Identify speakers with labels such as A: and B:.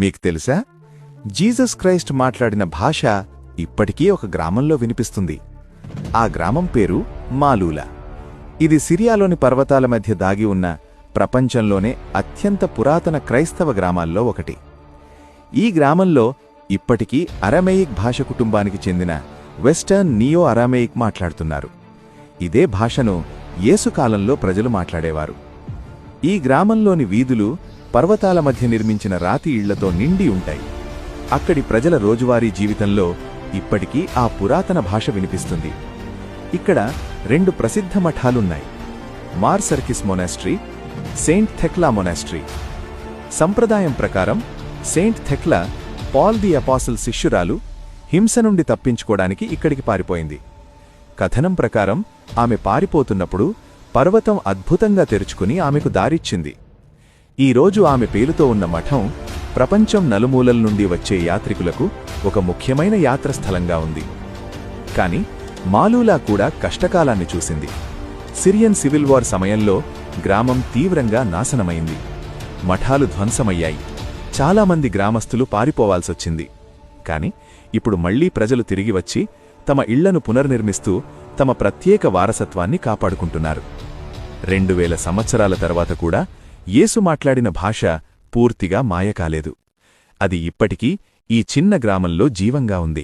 A: మీకు తెలుసా, Jesus Christ మాట్లాడిన భాష ఇప్పటికీ ఒక గ్రామంలో వినిపిస్తుంది. ఆ గ్రామం పేరు మాలూలా. ఇది సిరియాలోని పర్వతాల మధ్య దాగి ఉన్న ప్రపంచంలోనే అత్యంత పురాతన క్రైస్తవ గ్రామాల్లో ఒకటి. ఈ గ్రామంలో ఇప్పటికీ అరమేయిక్ భాష కుటుంబానికి చెందిన వెస్టర్న్ నియో అరమేయిక్ మాట్లాడుతున్నారు. ఇదే భాషను యేసుకాలంలో ప్రజలు మాట్లాడేవారు. ఈ గ్రామంలోని వీధులు పర్వతాల మధ్య నిర్మించిన రాతి ఇళ్లతో నిండి ఉంటాయి. అక్కడి ప్రజల రోజువారీ జీవితంలో ఇప్పటికీ ఆ పురాతన భాష వినిపిస్తుంది. ఇక్కడ 2 ప్రసిద్ధ మఠాలున్నాయి: మార్ సర్కిస్ మొనాస్ట్రీ, సెయింట్ థెక్లా మొనాస్ట్రీ. సంప్రదాయం ప్రకారం సెయింట్ థెక్లా, పాల్ ది అపాసిల్ శిష్యురాలు, హింస నుండి తప్పించుకోవడానికి ఇక్కడికి పారిపోయింది. కథనం ప్రకారం ఆమె పారిపోతున్నప్పుడు పర్వతం అద్భుతంగా తెరుచుకుని ఆమెకు దారిచ్చింది. ఈరోజు ఆమె పేరుతో ఉన్న మఠం ప్రపంచం నలుమూలల నుండి వచ్చే యాత్రికులకు ఒక ముఖ్యమైన యాత్రస్థలంగా ఉంది. కాని మాలూలా కూడా కష్టకాలాన్ని చూసింది. సిరియన్ సివిల్ వార్ సమయంలో గ్రామం తీవ్రంగా నాశనమైంది. మఠాలు ధ్వంసమయ్యాయి. చాలామంది గ్రామస్తులు పారిపోవాల్సొచ్చింది. కాని ఇప్పుడు మళ్లీ ప్రజలు తిరిగి వచ్చి తమ ఇళ్లను పునర్నిర్మిస్తూ తమ ప్రత్యేక వారసత్వాన్ని కాపాడుకుంటున్నారు. 2000 సంవత్సరాల తర్వాత కూడా యేసు మాట్లాడిన భాష పూర్తిగా మాయకాలేదు. అది ఇప్పటికీ ఈ చిన్న గ్రామంలో జీవంగా ఉంది.